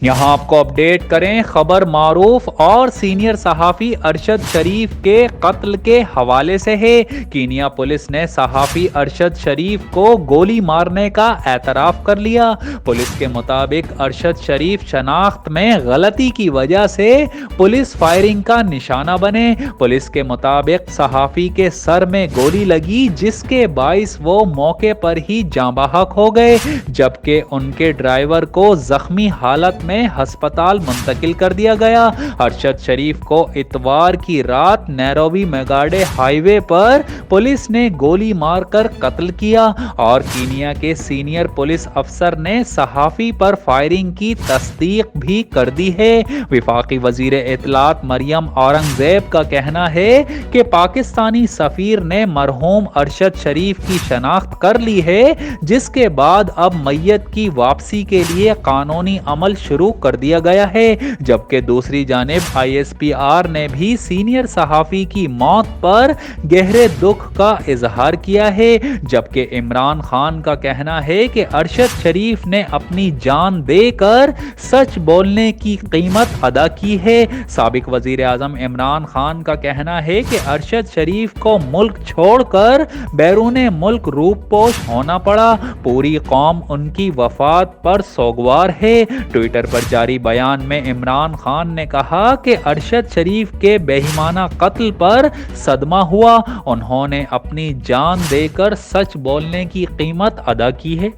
یہاں آپ کو اپڈیٹ کریں خبر معروف اور سینئر صحافی ارشد شریف کے قتل کے حوالے سے ہے۔ کینیا پولیس نے صحافی ارشد شریف کو گولی مارنے کا اعتراف کر لیا۔ پولیس کے مطابق ارشد شریف شناخت میں غلطی کی وجہ سے پولیس فائرنگ کا نشانہ بنے۔ پولیس کے مطابق صحافی کے سر میں گولی لگی جس کے باعث وہ موقع پر ہی جاں بحق ہو گئے، جبکہ ان کے ڈرائیور کو زخمی حالت میں ہسپتال منتقل کر دیا گیا۔ ارشد شریف کو اتوار کی رات نیروبی میگاڈے ہائی وے پر پولیس نے گولی مار کر قتل کیا، اور کینیا کے سینئر پولیس افسر نے صحافی پر فائرنگ کی تصدیق بھی کر دی ہے۔ وفاقی وزیر اطلاعات مریم اورنگزیب کا کہنا ہے کہ پاکستانی سفیر نے مرحوم ارشد شریف کی شناخت کر لی ہے، جس کے بعد اب میت کی واپسی کے لیے قانونی عمل شروع کر دیا گیا ہے، جبکہ دوسری جانب ISPR نے بھی سینئر صحافی کی موت پر گہرے دکھ کا اظہار کیا ہے، جبکہ عمران خان کا کہنا ہے کہ ارشد شریف نے اپنی جان دے کر سچ بولنے کی قیمت ادا کی ہے۔ سابق وزیر اعظم عمران خان کا کہنا ہے کہ ارشد شریف کو ملک چھوڑ کر بیرون ملک روپ پوش ہونا پڑا، پوری قوم ان کی وفات پر سوگوار ہے۔ ٹویٹر پر جاری بیان میں عمران خان نے کہا کہ ارشد شریف کے بے ایمانہ قتل پر صدمہ ہوا، انہوں نے اپنی جان دے کر سچ بولنے کی قیمت ادا کی ہے۔